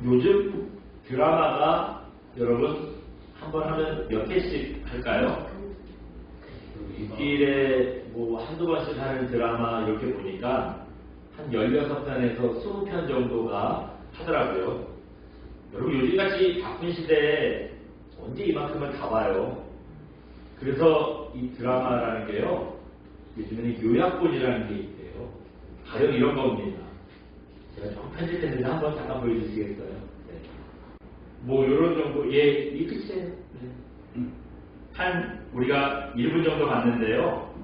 요즘 드라마가 여러분 한번 하면 몇 회씩 할까요? 일주일에 뭐 한두 번씩 하는 드라마 이렇게 보니까 한 16편에서 20편 정도가 하더라고요. 여러분 요즘같이 바쁜 시대에 언제 이만큼을 다 봐요. 그래서 이 드라마라는 게요, 요즘에는 요약본이라는 게 있대요. 가령 이런 겁니다. 제가 좀 편집했는데 한번 잠깐 보여주시겠어요? 네. 뭐 요런 정도, 예, 이 끝이에요. 네. 한 우리가 1분 정도 봤는데요,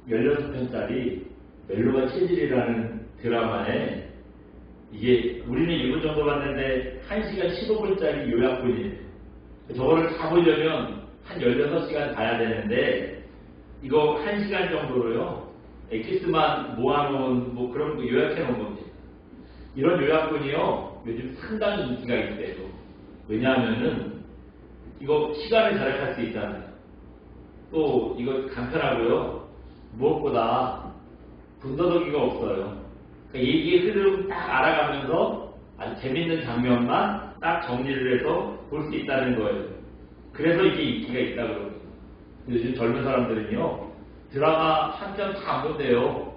16편짜리 멜로가 체질이라는 드라마에, 이게 우리는 1분 정도 봤는데 1시간 15분짜리 요약본이에요. 저거를 다 보려면 한 16시간 봐야 되는데, 이거 1시간 정도로요, 엑기스만 모아놓은 뭐 그런 거 요약해 놓은 겁니다. 이런 요약본이요, 요즘 상당히 인기가 있대요. 왜냐하면은 이거 시간을 절약할 수 있잖아요. 또 이거 간편하고요, 무엇보다 군더더기가 없어요. 그러니까 얘기의 흐름 딱 알아가면서 아주 재밌는 장면만 딱 정리를 해서 볼 수 있다는 거예요. 그래서 이게 인기가 있다고 그럽니다. 요즘 젊은 사람들은요, 드라마 한 편 다 안 본대요.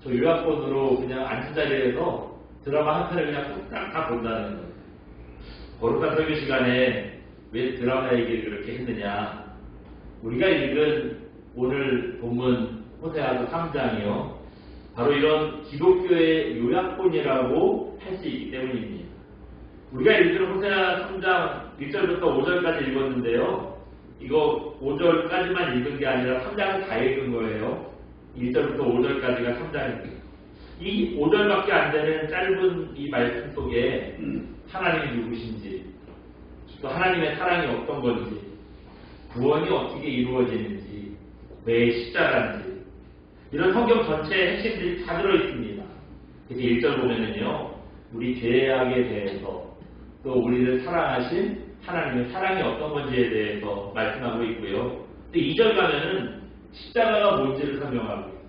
저 요약본으로 그냥 앉은 자리에서 드라마 한 편을 그냥 뚝딱 다 본다는 거예요. 거룩한 설교 시간에 왜 드라마 얘기를 그렇게 했느냐. 우리가 읽은 오늘 본문 호세아서 3장이요, 바로 이런 기독교의 요약본이라고 할 수 있기 때문입니다. 우리가 읽은 호세아 3장 1절부터 5절까지 읽었는데요, 이거 5절까지만 읽은 게 아니라 3장을 다 읽은 거예요. 1절부터 5절까지가 3장입니다. 이 5절밖에 안 되는 짧은 이 말씀 속에 하나님이 누구신지, 또 하나님의 사랑이 어떤 건지, 구원이 어떻게 이루어지는지, 왜 십자가인지, 이런 성경 전체의 핵심들이 다 들어있습니다. 그래서 1절 보면은요, 우리 죄악에 대해서, 또 우리를 사랑하신 하나님의 사랑이 어떤 건지에 대해서 말씀하고 있고요. 또 2절 가면은 십자가가 뭔지를 설명하고 있어요.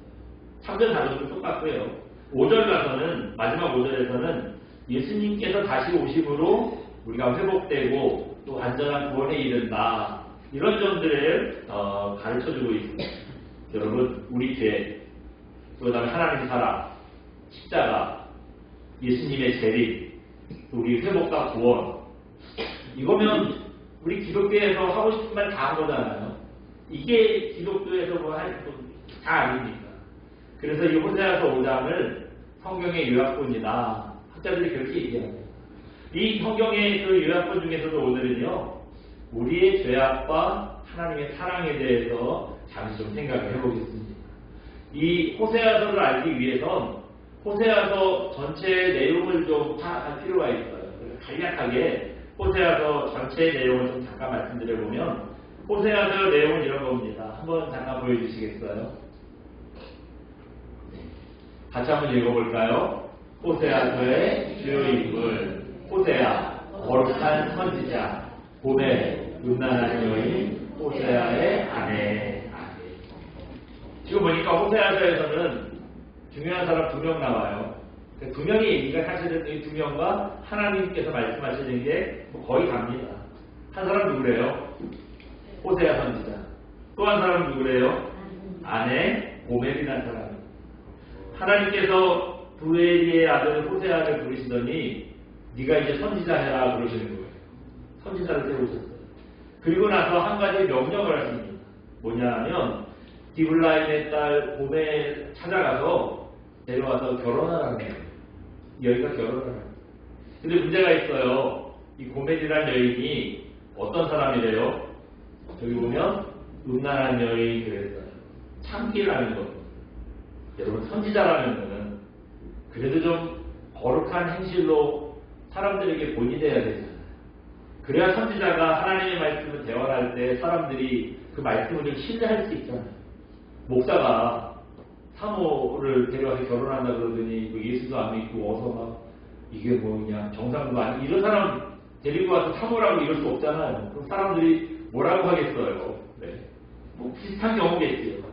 3절 4절도 똑같고요. 5절 가서는, 마지막 5절에서는 예수님께서 다시 오심으로 우리가 회복되고 또 완전한 구원에 이른다, 이런 점들을 가르쳐주고 있습니다. 여러분, 우리 죄, 그 다음에 하나님의 사랑, 십자가, 예수님의 재림, 또 우리 회복과 구원, 이거면 우리 기독교에서 하고 싶은 말 다 한 거잖아요. 이게 기독교에서 뭐 할 다 아닙니까? 그래서 이 호세아서 5장을 성경의 요약본이다, 학자들이 그렇게 얘기합니다. 이 성경의 그 요약본 중에서도 오늘은요, 우리의 죄악과 하나님의 사랑에 대해서 잠시 좀 생각을 해보겠습니다. 이 호세아서를 알기 위해선 호세아서 전체의 내용을 좀 파악할 필요가 있어요. 간략하게 호세아서 전체의 내용을 좀 잠깐 말씀드려보면, 호세아서 내용은 이런 겁니다. 한번 잠깐 보여주시겠어요? 같이 한번 읽어볼까요? 호세아서의 주요 인물, 호세아, 거룩한 선지자, 봄에 음란한 여인, 호세아의 아내. 지금 보니까 호세아서에서는 중요한 사람 2명 나와요. 그 2명의 얘기가 사실은 이 2명과 하나님께서 말씀하시는 게 거의 갑니다. 한 사람 누구래요? 호세아 선지자. 또 한 사람 누구래요? 아내 고멜이라는 사람입니다. 하나님께서 부엘리의 아들 호세아를 부르시더니 네가 이제 선지자 해라 그러시는 거예요. 선지자를 세우셨어요. 그리고 나서 한 가지 명령을 하십니다. 뭐냐면 디블라임의 딸 고멜 찾아가서 데려와서 결혼하라는 거예요. 여기가 결혼하라는 거예요. 근데 문제가 있어요. 이 고멜이라는 여인이 어떤 사람이래요? 저기 보면 음란한 여인 그랬어요. 참기라는 거. 여러분, 선지자라는 거는 그래도 좀 거룩한 행실로 사람들에게 본이돼야 되잖아요. 그래야 선지자가 하나님의 말씀을 대화할 때 사람들이 그 말씀을 좀 신뢰할 수 있잖아요. 목사가 사모를 데려와서 결혼한다 그러더니 예수도 안 믿고 어서 막 이게 뭐냐 정상도 아니, 이런 사람 데리고 와서 사모라고 이럴 수 없잖아요. 그럼 사람들이 뭐라고 하겠어요? 네. 뭐 비슷한 경우겠지요.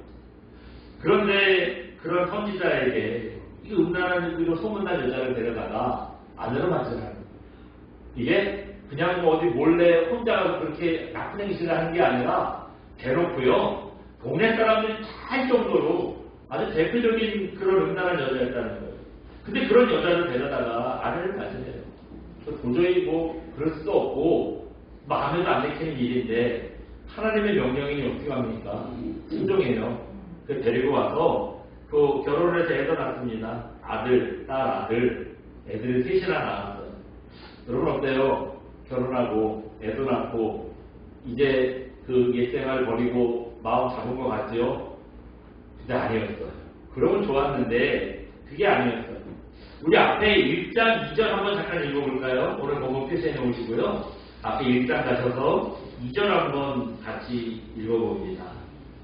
그런데 그런 선지자에게 이 음란한 의로 소문난 여자를 데려다가 아내로 맞잖아요. 이게 그냥 뭐 어디 몰래 혼자 가서 그렇게 나쁜 행실을 하는 게 아니라 대놓고요. 동네 사람들이 다 할 정도로 아주 대표적인 그런 음란한 여자였다는 거예요. 근데 그런 여자를 데려다가 아내를 가지네요. 도저히 뭐 그럴 수도 없고 마음에도 안 내키는 일인데 하나님의 명령이니 어떻게 합니까? 순종해요. 그 데리고 와서 그 결혼을 해서 애도 낳습니다. 아들, 딸, 아들, 애들을 셋이나 낳았어요. 여러분 어때요? 결혼하고 애도 낳고 이제 그 옛생활 버리고 마음 잡은 것 같죠? 근데 아니었어요. 그러면 좋았는데 그게 아니었어요. 우리 앞에 1장 2절 한번 잠깐 읽어볼까요? 오늘 본문 표시해 놓으시고요. 앞에 1장 가셔서 2절 한번 같이 읽어봅니다.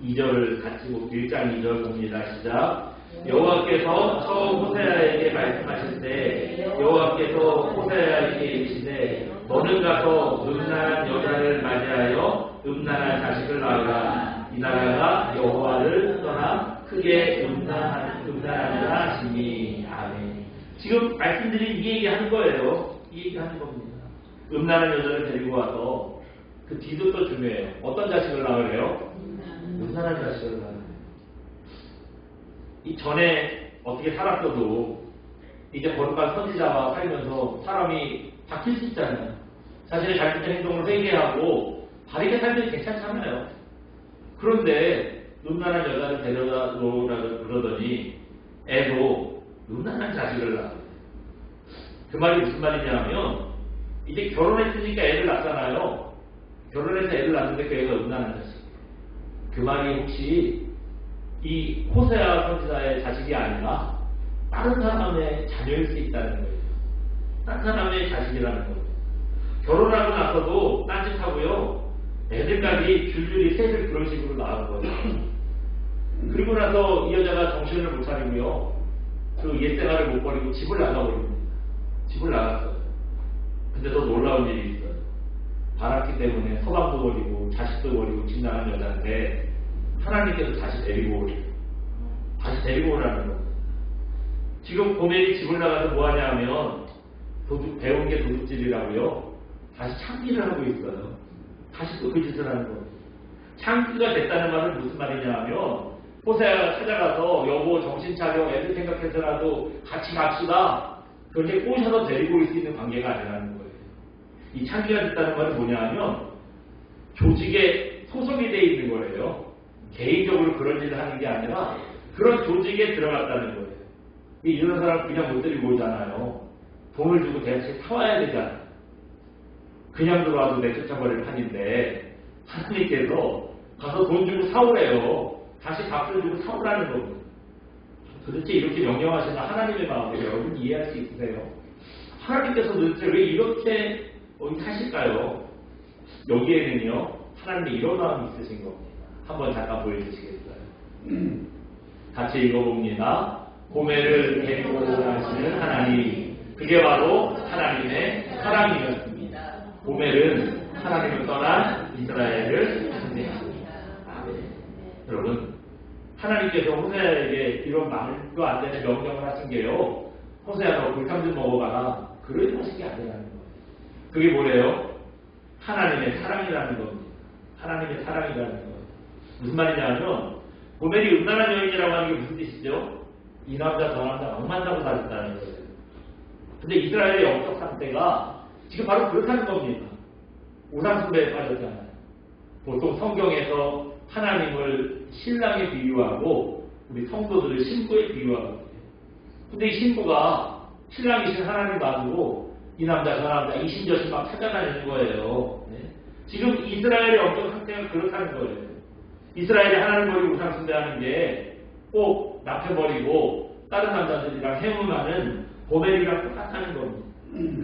2절을 같이 1장 2절 봅니다. 시작. 여호와께서 처음 호세아에게 말씀하실 때 여호와께서 호세아에게 이르시되 너는 가서 음란한 여자를 맞이하여 음란한 자식을 낳으라. 이 나라가 여호와를 떠나 크게 음란하리라 하시니. 아멘. 지금 말씀드린 이 얘기 하는 거예요. 이 얘기 하는 겁니다. 음란한 여자를 데리고 와서 그 뒤도 또 중요해요. 어떤 자식을 낳으래요? 음란한 자식을 낳으래요. 이 전에 어떻게 살았어도 이제 거룩한 선지자와 살면서 사람이 바뀔 수 있잖아요. 자신의 잘못된 행동을 회개하고 바르게 살면 괜찮잖아요. 그런데 음란한 여자를 데려다 놓으라고 그러더니 애도 음란한 자식을 낳아요. 그 말이 무슨 말이냐면 이제 결혼했으니까 애를 낳잖아요. 결혼해서 애를 낳는데 그 애가 음란한 자식. 그 말이 혹시 이 호세아 선지자의 자식이 아니라 다른 사람의 자녀일 수 있다는 거예요. 다른 사람의 자식이라는 거예요. 결혼하고 나서도 딴짓하고요. 애들까지 줄줄이 셋을 그런 식으로 낳은 거예요. 그리고 나서 이 여자가 정신을 못 차리고요. 그 옛생활을 못 버리고 집을 나가버립니다. 집을 나갔어요. 근데 더 놀라운 일이 있어요. 바랐기 때문에 서방도 버리고 자식도 버리고 집 나간 여자인데 하나님께서 다시 데리고 오래요. 다시 데리고 오라는 거예요. 지금 고멜이 집을 나가서 뭐 하냐 하면 배운 게 도둑질이라고요. 다시 창기를 하고 있어요. 다시 또 그 짓을 하는 거예요. 창기가 됐다는 말은 무슨 말이냐 하면 호세아가 찾아가서 여보 정신 차려 애들 생각해서라도 같이 갑시다. 그렇게 꼬셔서 데리고 올 수 있는 관계가 아니라는 거예요. 이 창기가 됐다는 말은 뭐냐 하면 조직에 소속이 돼 있는 거예요. 개인적으로 그런 일을 하는 게 아니라 그런 조직에 들어갔다는 거예요. 이런 사람 그냥 못 데리고 오잖아요. 돈을 주고 대체 사와야 되잖아요. 그냥 들어와도 내쫓아버릴 판인데 하나님께서 가서 돈 주고 사오래요. 다시 값을 주고 사오라는 겁니다. 도대체 이렇게 명령하시는 하나님의 마음을 여러분 이해할 수 있으세요? 하나님께서 도대체 왜 이렇게 하실까요? 여기에는요 하나님이 이런 마음이 있으신 겁니다. 한번 잠깐 보여주시겠어요? 같이 읽어봅니다. 고멜을 데리고 오시는 하나님, 그게 바로 하나님의 사랑이었습니다. 고멜은 하나님을 떠난 이스라엘을 상대합니다. 여러분, 하나님께서 호세아에게 이런 말도 안 되는 명령을 하신 게요. 호세아 너 불탕 좀 먹어봐라. 그런 하신 게 아니라는 거예요. 그게 뭐래요? 하나님의 사랑이라는 겁니다. 하나님의 사랑이라는 거예요. 무슨 말이냐면 고멜이 음란한 여인이라고 하는 게 무슨 뜻이죠? 이 남자 저 남자 엉만다고 다녔다는 거예요. 근데 이스라엘의 영적 상태가 지금 바로 그렇다는 겁니다. 우상숭배에 빠졌잖아요. 보통 성경에서 하나님을 신랑에 비유하고 우리 성도들을 신부에 비유하거든요. 근데 이 신부가 신랑이신 하나님 놔두고 이 남자 저 남자 이신저신 막 찾아다니는 거예요. 네? 지금 이스라엘의 영적 상태가 그렇다는 거예요. 이스라엘이 하나님 버리고 우상숭배하는 게 꼭 남편 버리고 다른 남자들이랑 행음하는 고멜이랑 똑같다는 겁니다.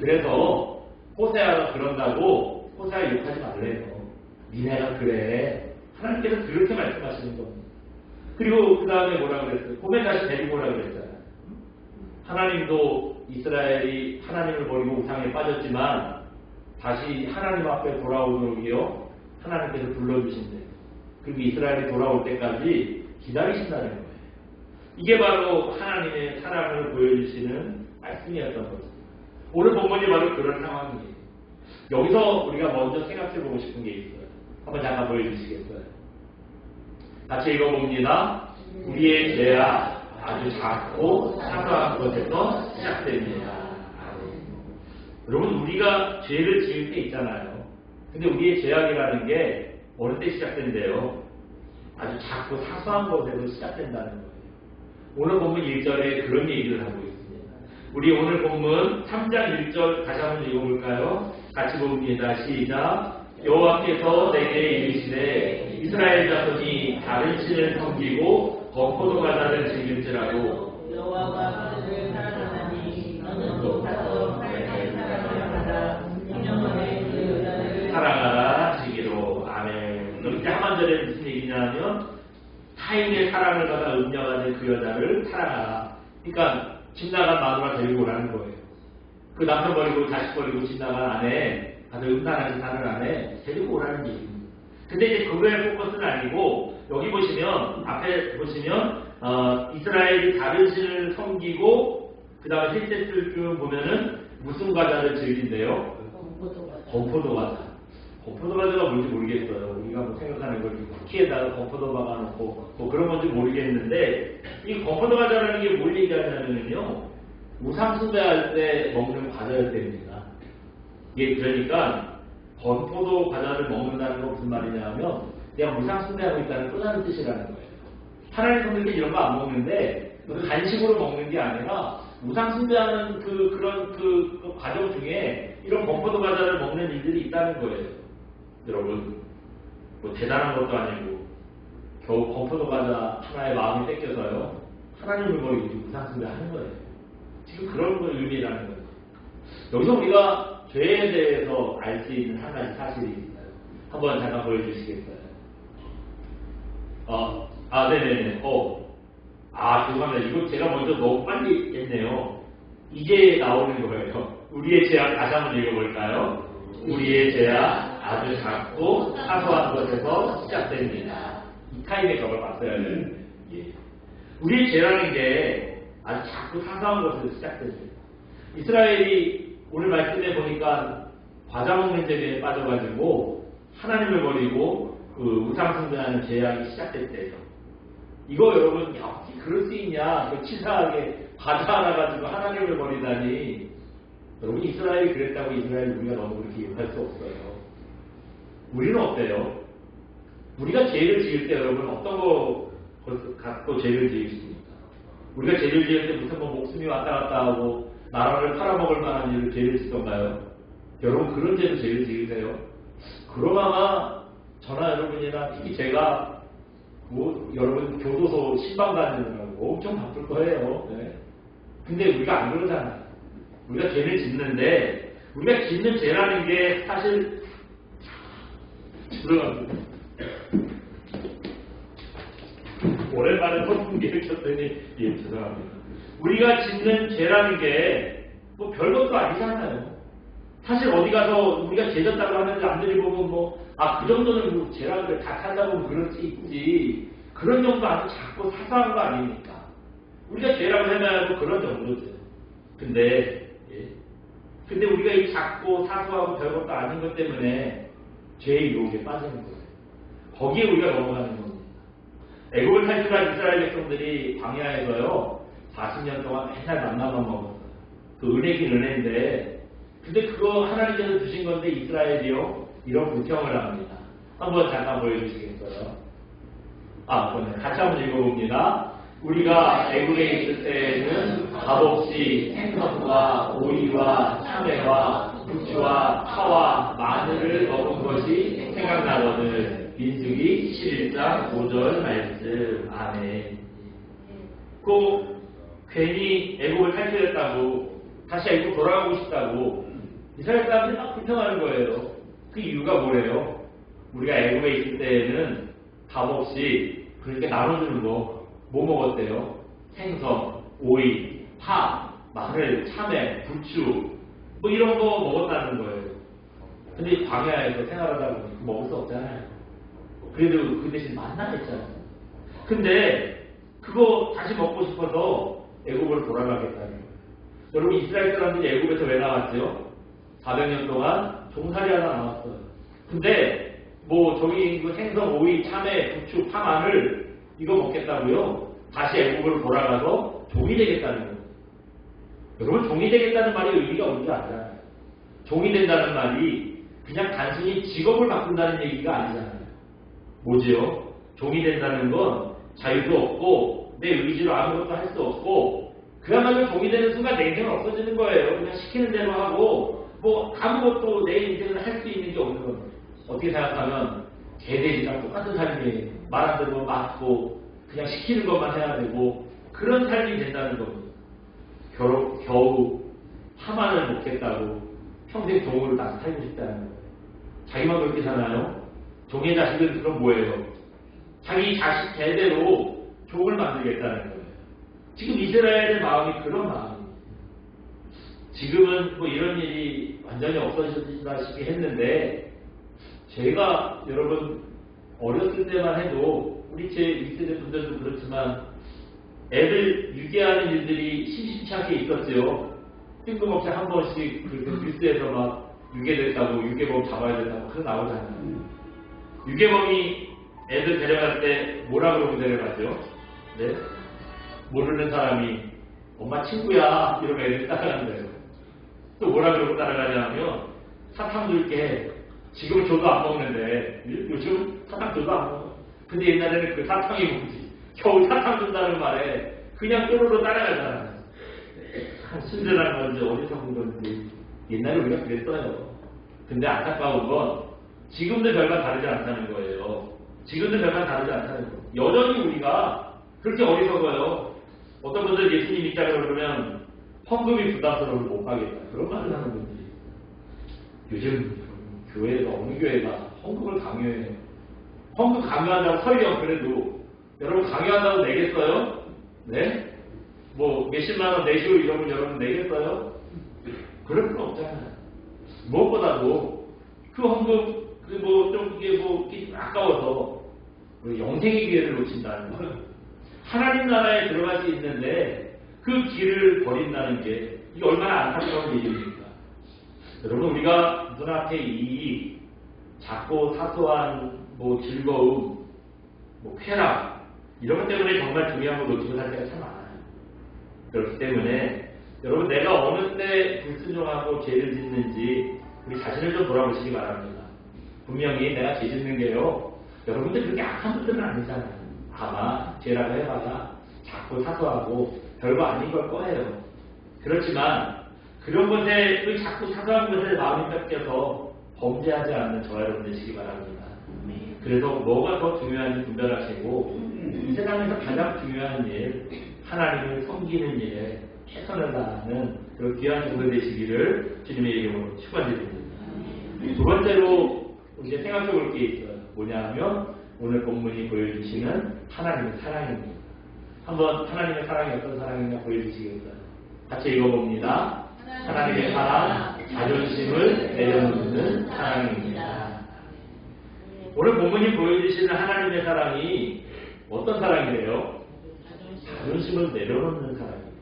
그래서 호세아가 그런다고 호세아 욕하지 말래요. 니네가 그래. 하나님께서 그렇게 말씀하시는 겁니다. 그리고 그 다음에 뭐라 그랬어요? 고멜 다시 데리고 오라 그랬잖아요. 하나님도 이스라엘이 하나님을 버리고 우상에 빠졌지만 다시 하나님 앞에 돌아오도록요 하나님께서 불러주신대요. 그리고 이스라엘이 돌아올 때까지 기다리신다는 거예요. 이게 바로 하나님의 사랑을 보여주시는 말씀이었던 거죠. 오늘 본문이 바로 그런 상황이에요. 여기서 우리가 먼저 생각해 보고 싶은 게 있어요. 한번 잠깐 보여주시겠어요? 같이 읽어봅니다. 우리의 죄야 아주 작고 사소한 것에서 시작됩니다. 여러분, 우리가 죄를 지을 때 있잖아요. 근데 우리의 죄악이라는 게 어느 때 시작된대요? 아주 작고 사소한 것에서 시작된다는 거예요. 오늘 본문 1절에 그런 얘기를 하고 있습니다. 우리 오늘 본문 3장 1절 다시 한번 읽어볼까요? 같이 봅니다. 시작. 여호와께서 내게 이르시되 이스라엘 자손이 다른 신을 섬기고 겉포도과자를 즐길지라도 여호와가 그들을 사랑하나니 너는 또 가서 살살 사랑하라. 운명하게 그 여자를 사랑하라 지기로. 아멘. 여기 이제 하반절에 무슨 얘기냐면 타인의 사랑을 받아 음녀가 된 그 여자를 사랑하라. 그러니까 집 나간 마누라 데리고 오라는 거예요. 그 남편 버리고 자식 버리고 집 나간 아내, 다들 음란한 짓하는 아내 데리고 오라는 얘기입니다. 근데 이제 그거의 포커스는 아니고 여기 보시면 앞에 보시면 이스라엘이 다른 신을 섬기고 그 다음에 셋째줄 쭉 보면은 무슨 과자를 즐긴대요? 건포도 과자. 건포도 과자가 뭔지 모르겠어요. 우리가 뭐 생각하는 걸 쿠키에다가 건포도 박아놓고 뭐 그런 건지 모르겠는데 이 건포도 과자라는 게 뭘 얘기하냐면요, 우상 숭배할 때 먹는 과자였답니다. 이게 그러니까 건포도 과자를 먹는다는 건 무슨 말이냐면 그냥 우상 숭배하고 있다는 또 다른 뜻이라는 거예요. 하나님 성도들이 이런 거 안 먹는데 간식으로 먹는 게 아니라 우상 숭배하는 그런 과정 중에 이런 건포도 과자를 먹는 일들이 있다는 거예요. 여러분, 뭐 대단한 것도 아니고 겨우 건포도 과자 하나의 마음이 뺏겨서요 하나님을 버리고 우상 숭배하는 거예요. 지금 그런 걸 의미라는 거예요. 여기서 우리가 죄에 대해서 알 수 있는 한 가지 사실이 있어요. 한번 잠깐 보여주시겠어요? 네네네. 죄송합니다. 이거 제가 먼저 너무 빨리 했네요. 이제 나오는 거예요. 우리의 죄악 다시 한번 읽어볼까요? 우리의 죄악 아주 작고 사소한 것에서 시작됩니다. 이 타임에 저걸 봤어야 되는데. 우리의 죄라는 게 아주 작고 사소한 것에서 시작됩니다. 이스라엘이 오늘 말씀에 보니까 과자 먹는 죄에 빠져가지고 하나님을 버리고 그 우상 숭배하는 죄악이 시작됐대요. 이거 여러분 어떻게 그럴 수 있냐? 그 치사하게 과자 하나 가지고 하나님을 버리다니. 여러분, 이스라엘이 그랬다고 이스라엘 우리가 너무 그렇게 욕할 수 없어요. 우리는 어때요? 우리가 죄를 지을 때 여러분 어떤 거 갖고 죄를 지으십니까? 우리가 죄를 지을 때 무슨 뭐 목숨이 왔다 갔다 하고 나라를 팔아먹을 만한 일을 죄를 짓던가요? 여러분 그런 죄도 죄를 지으세요? 그럼 아마 저나 여러분이나 특히 제가 여러분 교도소 신방 다니느라고 엄청 바쁠 거예요. 네. 근데 우리가 안 그러잖아요. 우리가 죄를 짓는데 우리가 짓는 죄라는 게 사실 들어갑니다. 오랜만에 선풍기를 켰더니 죄송합니다. 우리가 짓는 죄라는 게 뭐 별것도 아니잖아요. 사실 어디 가서 우리가 죄 졌다고 하는 남들이 보면 그 정도는 뭐 죄라는 걸 다 살다 보면 그럴 수 있지. 그런 정도 아주 작고 사소한 거 아닙니까? 우리가 죄라고 해놔도 그런 정도죠. 근데 우리가 이 작고 사소하고 별것도 아닌 것 때문에 죄의 유혹에 빠지는 거예요. 거기에 우리가 넘어가는 겁니다. 애국을 탈출한 이스라엘 백성들이 광야에서요 40년 동안 맨날 만나만 먹었어요. 그 은혜긴 은혜인데, 근데 그거 하나님께서 주신 건데 이스라엘이요 이런 불평을 합니다. 한번 잠깐 보여주시겠어요? 같이 한번 읽어봅니다. 우리가 애국에 있을 때에는 값없이 생선과 오이와 참외와 부추와 파와 마늘을 먹은 것이 생각나거든. 민수기 11장 5절 말씀. 아멘. 괜히 애국을 탈출했다고 다시 애국 돌아가고 싶다고 이스라엘 사람들이 막 불평하는 거예요. 그 이유가 뭐래요? 우리가 애국에 있을 때에는 값없이 그러니까 나눠주는 거 뭐 먹었대요? 생선, 오이, 파, 마늘, 참외, 부추 뭐 이런 거 먹었다는 거예요. 근데 광야에서 생활하다 보니 먹을 수 없잖아요. 그래도 그 대신 만나 했잖아요. 근데 그거 다시 먹고 싶어서 애국으로 돌아가겠다는 거예요. 여러분, 이스라엘 사람들이 애국에서 왜 나왔죠? 400년 동안 종살이하다 나왔어요. 근데 뭐 저기 그 생선, 오이, 참외, 부추, 파, 마늘 이거 먹겠다고요? 다시 애국으로 돌아가서 종이 되겠다는 거예요. 여러분, 종이 되겠다는 말이 의미가 뭔지 알잖아요. 종이 된다는 말이 그냥 단순히 직업을 바꾼다는 얘기가 아니잖아요. 뭐지요? 종이 된다는 건 자유도 없고 내 의지로 아무것도 할 수 없고 그야말로 종이 되는 순간 내 인생은 없어지는 거예요. 그냥 시키는 대로 하고 뭐 아무것도 내 인생을 할 수 있는 게 없는 겁니다. 어떻게 생각하면 개돼지랑 똑같은 삶이에요. 말한 대로 맞고 그냥 시키는 것만 해야 되고 그런 삶이 된다는 겁니다. 겨우 하만을 먹겠다고 평생 종으로 다 살고 싶다는 거예요. 자기만 그렇게 사나요? 종의 자식은 그럼 뭐예요? 자기 자식 대대로 종을 만들겠다는 거예요. 지금 이스라엘의 마음이 그런 마음입니다. 지금은 뭐 이런 일이 완전히 없어지다시피 했는데 제가 여러분 어렸을 때만 해도 우리 제 2세대 분들도 그렇지만 애들 유괴하는 일들이 심심치 않게 있었죠. 뜬금없이 한 번씩 그 뉴스에서 막 유괴됐다고 유괴범 잡아야 된다고 그런 나오잖아요. 유괴범이 애들 데려갈 때 뭐라 그러고 데려가죠? 네? 모르는 사람이 엄마 친구야 이러면 애들 따라가는 거예요. 또 뭐라 그러고 따라가냐면 사탕 줄게. 지금 줘도 안 먹는데 요즘 사탕 줘도 안 먹어. 근데 옛날에는 그 사탕이 뭐지? 겨우 사탕 준다는 말에 그냥 쪼르르 따라가잖아요. 순전한 건지 어디서 본 건지 옛날에 우리가 그랬어요. 근데 안타까운 건 지금도 별반 다르지 않다는 거예요. 지금도 별반 다르지 않다는 거예요. 여전히 우리가 그렇게 어리석어요. 어떤 분들 예수님 믿자고 그러면 헌금이 부담스러워서 못 가겠다. 그런 말을 하는 분들이 요즘 교회에서 어느 교회가 헌금을 강요해요. 헌금 강요한다고 서요. 그래도 여러분 강요한다고 내겠어요? 네? 뭐 몇십만 원 내시오 이러면 여러분 내겠어요? 그럴 건 없잖아요. 무엇보다도 그 헌금 좀 이게 아까워서 영생의 기회를 놓친다는 거예요. 하나님 나라에 들어갈 수 있는데 그 길을 버린다는 게 이게 얼마나 안타까운 일입니까? 여러분 우리가 눈앞에 이 작고 사소한 뭐 즐거움, 뭐 쾌락 이런 것 때문에 정말 중요한 걸 놓치고 살 때가 참 많아요. 그렇기 때문에 여러분 내가 어느 때 불순종하고 죄를 짓는지 우리 자신을 좀 돌아보시기 바랍니다. 분명히 내가 죄 짓는 게요. 여러분들 그렇게 악한 분들은 아니잖아요. 아마 죄라고 해봐야 작고 사소하고 별거 아닌 걸 거예요. 그렇지만 그런 것에 그 자꾸 사소한 것에 마음이 뺏겨서 범죄하지 않는 저와 여러분 되시기 바랍니다. 그래서 뭐가 더 중요한지 분별하시고 이 세상에서 가장 중요한 일 하나님을 섬기는 일에 최선을 다하는 그 귀한 종들 되시기를 주님의 이름으로 축원드립니다. 두 번째로 이제 생각해 볼 게 있어요. 뭐냐 하면 오늘 본문이 보여주시는 하나님의 사랑입니다. 한번 하나님의 사랑이 어떤 사랑이냐 보여주시겠어요? 같이 읽어봅니다. 하나님의 사랑, 자존심을 내려놓는 사랑입니다. 오늘 본문이 보여주시는 하나님의 사랑이 어떤 사랑이래요? 자존심을 내려놓는 사랑입니다.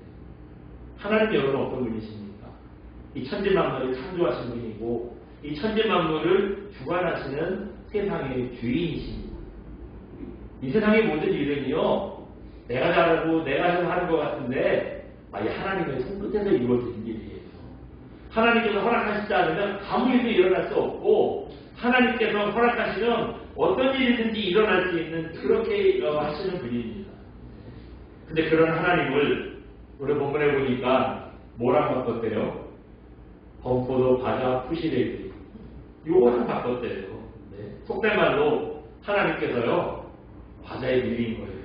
하나님 여러분 어떤 분이십니까? 이 천지만물을 창조하신 분이고 이 천지만물을 주관하시는 세상의 주인이십니다. 이 세상의 모든 일은요 내가 잘하고 내가 해서 하는 것 같은데 이 하나님의 손끝에서 이루어지는 일이에요. 하나님께서 허락하시지 않으면 아무 일도 일어날 수 없고 하나님께서 허락하시면 어떤 일이든지 일어날 수 있는 그렇게 하시는 분입니다. 근데 그런 하나님을 우리 본문에 보니까 뭐랑 바꿨대요? 범포도 바자 푸시레기 요거랑 바꿨대요. 네. 속된 말로 하나님께서요 바자에 밀린 거예요.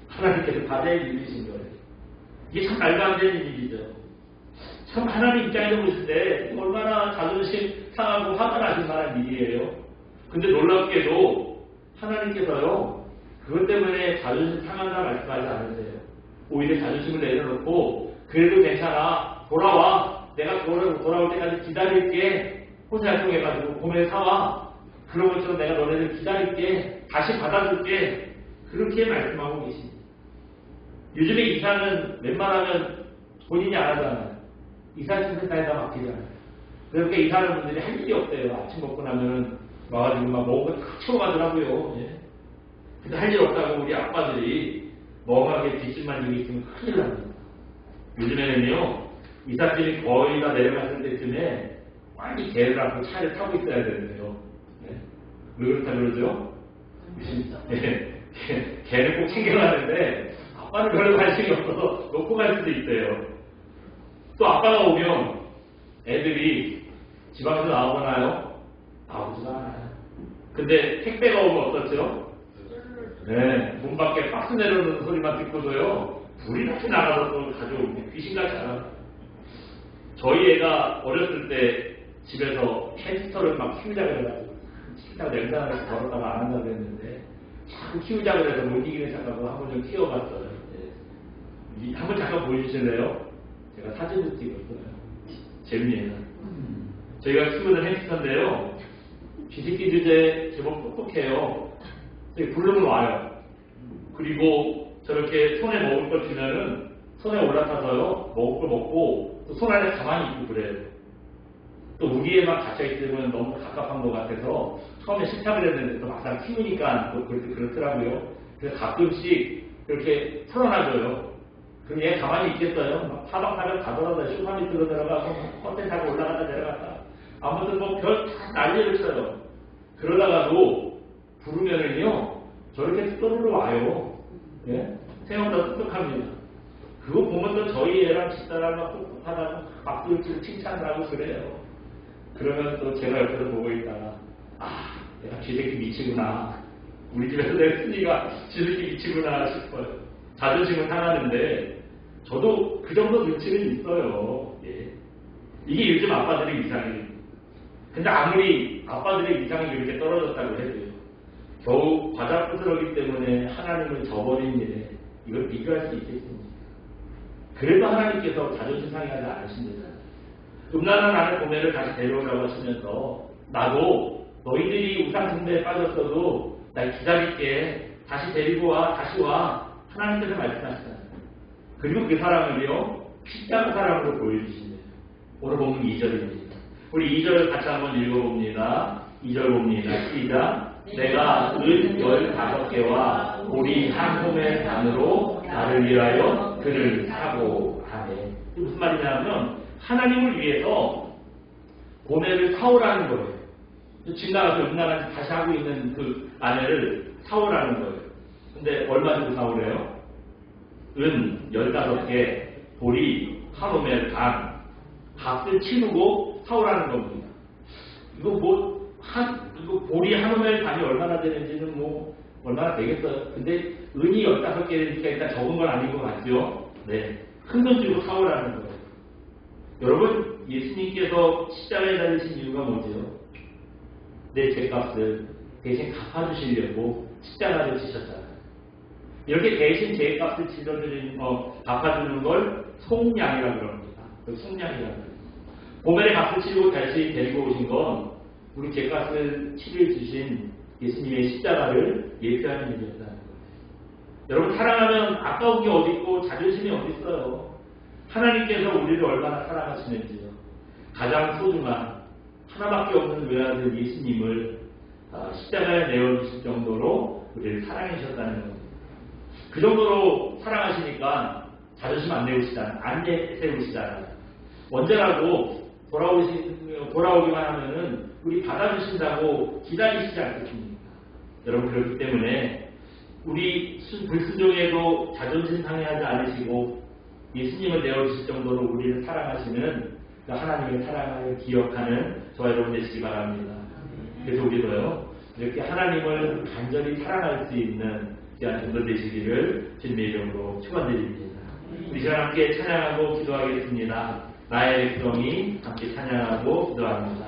하나님께서 바자에 밀리신 거예요. 이게 참 말도 안 되는 일이죠. 참 하나님 입장에서 보실 때 얼마나 자존심 상하고 화가 나실 만한 일이에요. 근데 놀랍게도 하나님께서요 그것 때문에 자존심 상한다 말씀하지 않으세요. 오히려 자존심을 내려놓고 그래도 괜찮아 돌아와 내가 돌아올 때까지 기다릴게 호세아 통해가지고 봄에 사와 그런 것처럼 내가 너네들 기다릴게 다시 받아줄게 그렇게 말씀하고 계십니다. 요즘에 이사는 웬만하면 본인이 안 하잖아요. 이사 신세까지 다 맡기잖아요. 그렇게 일하는 분들이 할 일이 없대요. 아침 먹고 나면은 와가지고 막 먹은 거 채워가더라고요. 예. 근데 할 일 없다고 우리 아빠들이 멍하게 뒷집만 지고 있으면 큰일 납니다. 요즘에는요, 이삿짐이 거의 다 내려갔을 때쯤에 많이 개를 하고 차를 타고 있어야 되는데요. 네. 왜 그렇다 그러죠? 네. 개는 꼭 챙겨가는데 아빠는 별로 관심이 없어서 놓고 갈 수도 있어요. 또 아빠가 오면 애들이 집 앞에서 나오나요? 나오지도 않아요. 근데 택배가 오면 어떻죠? 네, 문 밖에 박스 내려오는 소리만 듣고도요, 불이 같이 나가서 또 가져오고 귀신같이 알아요. 저희 애가 어렸을 때 집에서 햄스터를 막 키우자고 해가지고 키우다가 냉장고에서 걸었다가 안 한다고 했는데 자꾸 키우자고 해서 못 이기는 생각하고 한번 좀 키워봤어요. 네. 한번 잠깐 보여주실래요? 제가 사진도 찍었어요. 재미있네요. 저희가 키우는 햄스터인데요, 비새끼 주제 제법 똑똑해요. 부르면 와요. 그리고 저렇게 손에 먹을 걸 주면은 손에 올라타서요, 먹을 걸 먹고 또 손 안에 가만히 있고 그래요. 또 우리에만 갇혀있으면 너무 갑갑한 것 같아서 처음에 싫다고 그랬는데 또 막상 키우니까 또 그렇더라고요. 그래서 가끔씩 그렇게 털어놔줘요. 그럼 얘 가만히 있겠어요? 막 파박파박 가더라도 소파 밑으로 들어가서 커튼 타고 올라갔다 내려갔다. 아무튼 뭐 별 다 난리를 쳐요. 그러다가도 부르면은요, 저렇게 떠들러 와요. 예? 생각보다 똑똑합니다. 그거 보면 또 저희 애랑 집사람과 똑똑하다고 박수를 치고 칭찬을 하고 그래요. 그러면 또 제가 옆에서 보고 있다가, 아, 내가 쥐새끼 미치구나. 우리 집에서 내 순이가 쥐새끼 미치구나 싶어요. 자존심은 상하는데, 저도 그 정도 눈치는 있어요. 예. 이게 요즘 아빠들의 이상이에요. 근데 아무리 아빠들의 이상이 이렇게 떨어졌다고 해도요, 겨우 과자부스러기 때문에 하나님을 저버린 일에 이걸 비교할 수 있겠습니까? 그래도 하나님께서 자존심 상해하지 않으신대잖아요. 음란한 아내 고매를 다시 데려오라고 하시면서, 나도 너희들이 우상숭배에 빠졌어도 날 기다릴게, 다시 데리고 와, 다시 와, 하나님께서 말씀하시잖아요. 그리고 그 사람을요, 십자가 사람으로 보여주신대요. 오늘 보면 2절입니다. 우리 2절 같이 한번 읽어봅니다. 2절 봅니다. 시작. 내가 은 15개와 보리 한 호멜 단으로 나를 위하여 그를 사고 하네. 무슨 말이냐면 하나님을 위해서 고멜을 사오라는 거예요. 집 나가서 음란한 다시 하고 있는 그 아내를 사오라는 거예요. 근데 얼마 주고 사오래요? 은 15개, 보리 한 호멜 단, 값을 치르고 사오라는 겁니다. 이거 보리 한 호멜 단이 얼마나 되는지는 뭐 얼마나 되겠어요. 근데 은이 15개니까 일단 적은 건 아닌 것 같죠? 네, 큰 돈 주고 사오라는 거예요. 여러분, 예수님께서 십자가에 달리신 이유가 뭐죠? 내 죄값을 대신 갚아주시려고 십자가를 지셨잖아요. 이렇게 대신 죄값을 지어드리는 거, 갚아주는 걸 속량이라고 그럽니다. 속량이라고 합니다. 고멜의 값을 치르고 다시 데리고 오신 건 우리 죄값을 치료해 주신 예수님의 십자가를 예표하는 일이었다는 거예요. 여러분, 사랑하면 아까운 게 어디 있고 자존심이 어디 있어요. 하나님께서 우리를 얼마나 사랑하시는지요. 가장 소중한 하나밖에 없는 외아들 예수님을 십자가에 내어주실 정도로 우리를 사랑하셨다는 겁니다. 그 정도로 사랑하시니까 자존심 안 내세우시잖아요. 언제라도 돌아오기만 하면은 우리 받아주신다고 기다리시지 않겠습니까? 여러분, 그렇기 때문에 우리 불순종에도 자존심 상해하지 않으시고 예수님을 내어주실 정도로 우리를 사랑하시는 그 하나님의 사랑을 기억하는 저와 여러분 되시기 바랍니다. 그래서 우리도요, 이렇게 하나님을 간절히 사랑할 수 있는 귀한 분들 되시기를 주님의 이름으로 축원드립니다. 우리 시간 함께 찬양하고 기도하겠습니다. 나의 백성이 함께 찬양하고 기도합니다.